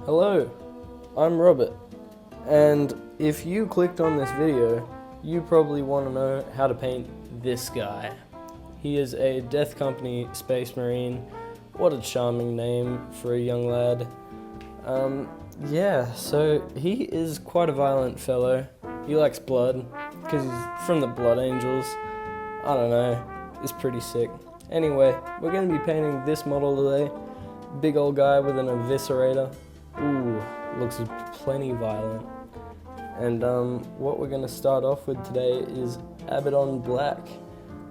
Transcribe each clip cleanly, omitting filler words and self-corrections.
Hello, I'm Robert, and if you clicked on this video, you probably want to know how to paint this guy. He is a Death Company Space Marine. What a charming name for a young lad. Yeah, so he is quite a violent fellow. He likes blood, because he's from the Blood Angels. I don't know, it's pretty sick. Anyway, we're going to be painting this model today. Big old guy with an eviscerator. Ooh, looks plenty violent. And what we're going to start off with today is Abaddon Black.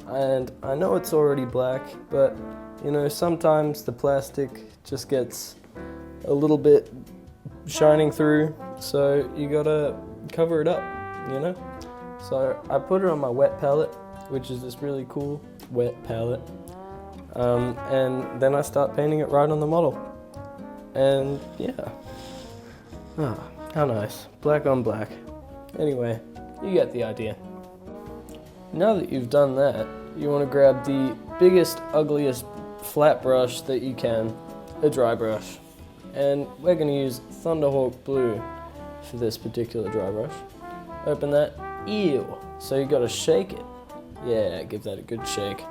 And I know it's already black, but you know, sometimes the plastic just gets a little bit shining through, so you gotta cover it up, you know? So I put it on my wet palette, which is this really cool wet palette. And then I start painting it right on the model. And yeah. Oh, how nice. Black on black. Anyway, you get the idea. Now that you've done that, you want to grab the biggest, ugliest flat brush that you can, a dry brush. And we're going to use Thunderhawk Blue for this particular dry brush. Open that. Ew. So you got to shake it. Yeah, give that a good shake.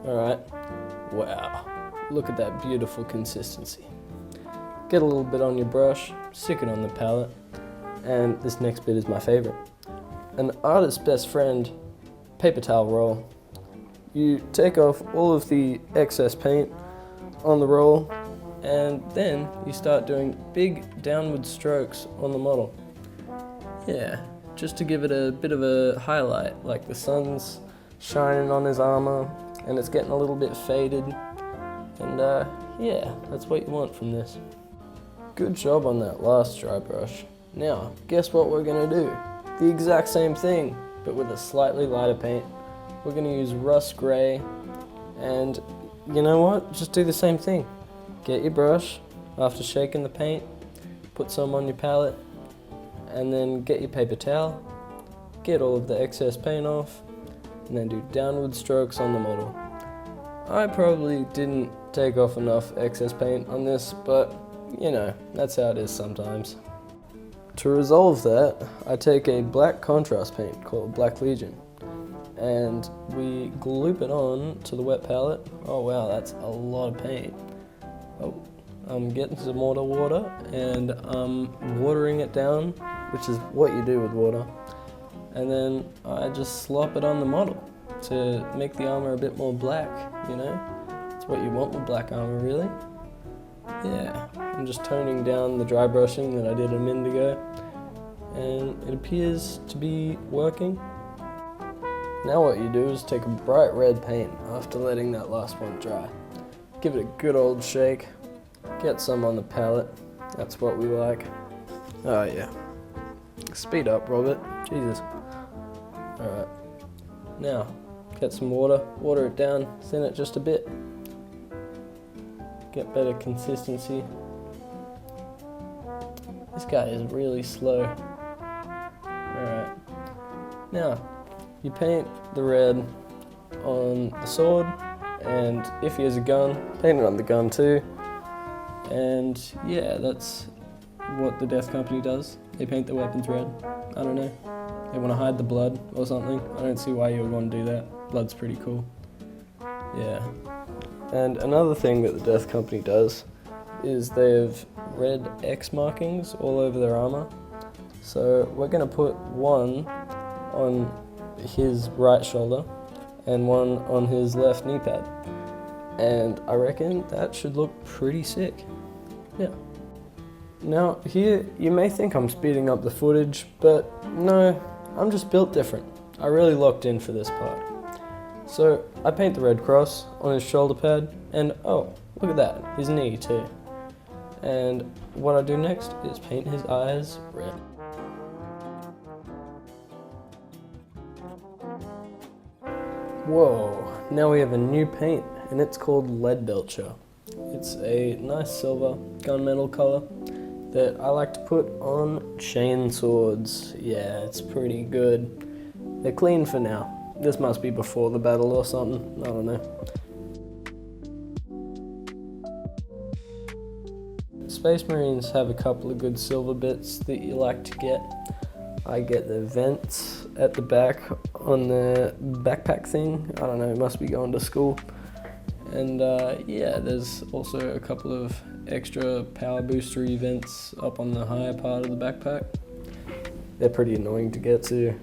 Alright. Wow. Look at that beautiful consistency. Get a little bit on your brush, stick it on the palette, and this next bit is my favorite. An artist's best friend, paper towel roll. You take off all of the excess paint on the roll, and then you start doing big downward strokes on the model. Yeah, just to give it a bit of a highlight, like the sun's shining on his armor, and it's getting a little bit faded, and yeah, that's what you want from this. Good job on that last dry brush. Now, guess what we're gonna do? The exact same thing, but with a slightly lighter paint. We're gonna use rust gray, and you know what? Just do the same thing. Get your brush, after shaking the paint, put some on your palette, and then get your paper towel, get all of the excess paint off, and then do downward strokes on the model. I probably didn't take off enough excess paint on this, but you know, that's how it is sometimes. To resolve that, I take a black contrast paint called Black Legion, and we gloop it on to the wet palette. Oh wow, that's a lot of paint. Oh, I'm getting some more water, and I'm watering it down, which is what you do with water. And then I just slop it on the model to make the armor a bit more black, you know? It's what you want with black armor, really. Yeah, I'm just toning down the dry brushing that I did a minute ago, and it appears to be working. Now what you do is take a bright red paint after letting that last one dry. Give it a good old shake, get some on the palette, that's what we like. Oh yeah, speed up Robert, Jesus. Alright, now get some water it down, thin it just a bit. Get better consistency. This guy is really slow. Alright. Now, you paint the red on the sword, and if he has a gun, paint it on the gun too. And yeah, that's what the Death Company does. They paint their weapons red. I don't know. They want to hide the blood or something. I don't see why you would want to do that. Blood's pretty cool. Yeah. And another thing that the Death Company does is they have red X markings all over their armor. So we're going to put one on his right shoulder and one on his left knee pad. And I reckon that should look pretty sick. Yeah. Now here you may think I'm speeding up the footage, but no, I'm just built different. I really locked in for this part. So I paint the red cross on his shoulder pad, and oh, look at that, his knee too. And what I do next is paint his eyes red. Whoa, now we have a new paint, and it's called Leadbelcher. It's a nice silver gunmetal color that I like to put on chain swords. Yeah, it's pretty good. They're clean for now. This must be before the battle or something, I don't know. Space Marines have a couple of good silver bits that you like to get. I get the vents at the back on the backpack thing. I don't know, it must be going to school. And yeah, there's also a couple of extra power booster vents up on the higher part of the backpack. They're pretty annoying to get to.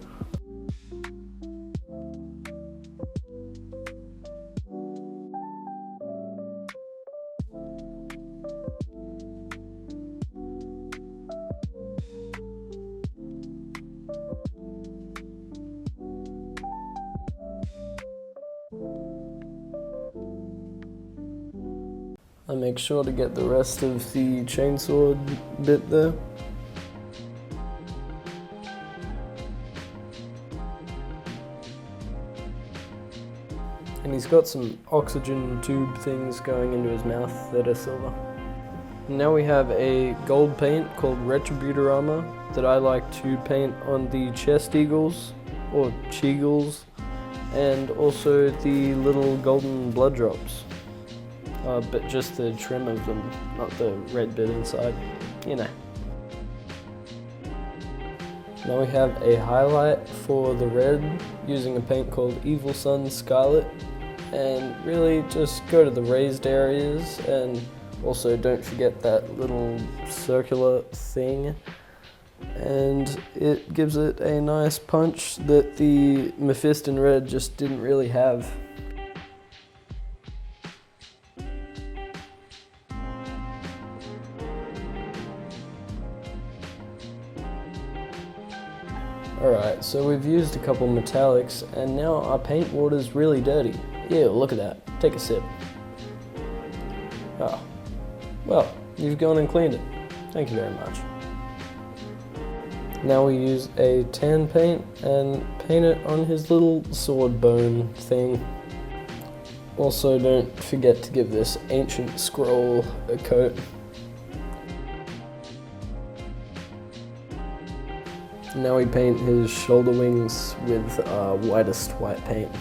I make sure to get the rest of the chainsaw bit there. And he's got some oxygen tube things going into his mouth that are silver. And now we have a gold paint called Retributor Armor that I like to paint on the chest eagles, or cheagles, and also the little golden blood drops. But just the trim of them, not the red bit inside, you know. Now we have a highlight for the red using a paint called Evil Sun Scarlet. And really just go to the raised areas, and also don't forget that little circular thing. And it gives it a nice punch that the Mephiston red just didn't really have. Alright, so we've used a couple metallics, and now our paint water's really dirty. Ew, look at that. Take a sip. Oh. Well, you've gone and cleaned it. Thank you very much. Now we use a tan paint and paint it on his little sword bone thing. Also, don't forget to give this ancient scroll a coat. Now we paint his shoulder wings with whitest white paint.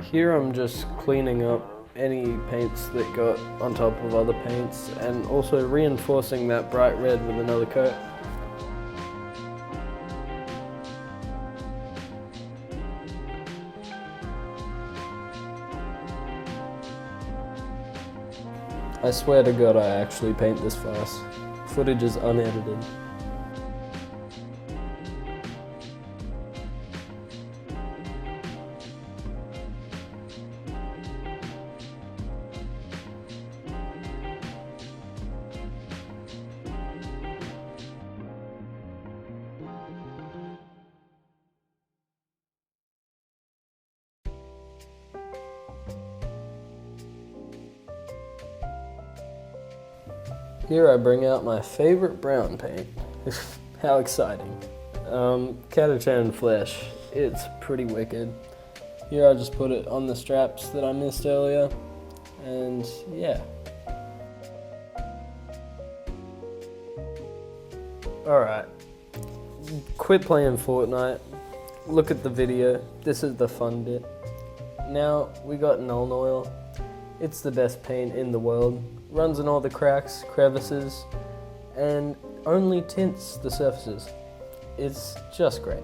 Here I'm just cleaning up any paints that got on top of other paints, and also reinforcing that bright red with another coat. I swear to God I actually paint this fast. Footage is unedited. Here I bring out my favorite brown paint. How exciting. Catachan Flesh. It's pretty wicked. Here I just put it on the straps that I missed earlier, and yeah. Alright, quit playing Fortnite, look at the video, this is the fun bit. Now we got Nuln Oil. It's the best paint in the world. Runs in all the cracks, crevices, and only tints the surfaces. It's just great.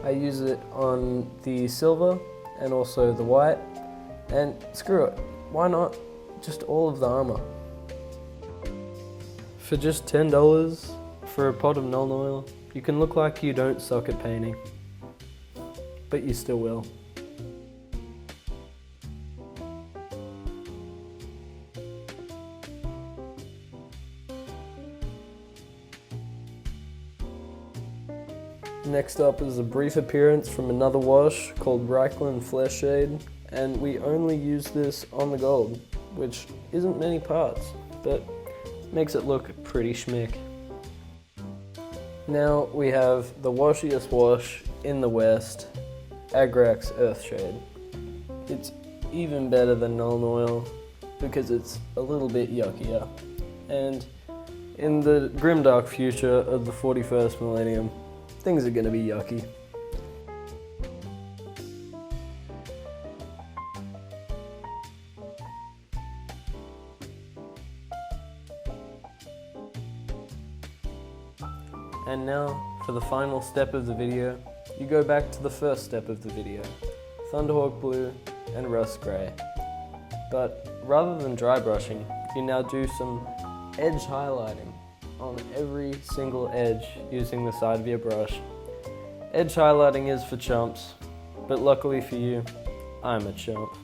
I use it on the silver and also the white, and screw it, why not just all of the armor? For just $10 for a pot of Nuln Oil, you can look like you don't suck at painting, but you still will. Next up is a brief appearance from another wash called Reikland Flesh Shade, and we only use this on the gold, which isn't many parts, but makes it look pretty schmick. Now we have the washiest wash in the West, Agrax Earthshade. It's even better than Nuln Oil because it's a little bit yuckier. And in the grimdark future of the 41st millennium, things are going to be yucky. And now, for the final step of the video, you go back to the first step of the video, Thunderhawk Blue and Rust Grey. But rather than dry brushing, you now do some edge highlighting on every single edge using the side of your brush. Edge highlighting is for chumps, but luckily for you, I'm a chump.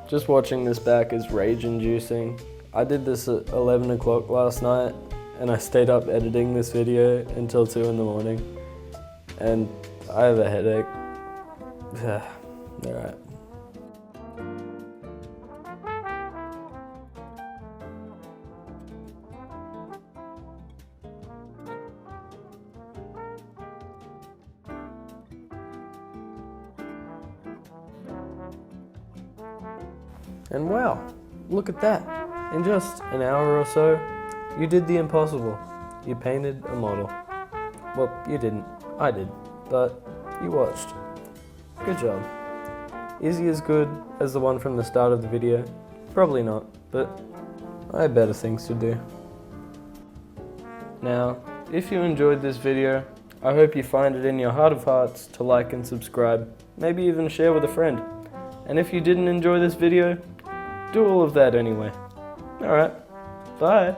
Just watching this back is rage-inducing. I did this at 11 o'clock last night, and I stayed up editing this video until 2 in the morning. And I have a headache. Alright. And wow, look at that. In just an hour or so, you did the impossible. You painted a model. Well, you didn't. I did. But you watched. Good job. Is he as good as the one from the start of the video? Probably not, but I have better things to do. Now, if you enjoyed this video, I hope you find it in your heart of hearts to like and subscribe, maybe even share with a friend. And if you didn't enjoy this video, do all of that anyway. Alright, bye.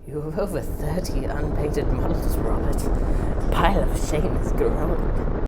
You have over 30 unpainted models, Robert. The pile of shame is growing.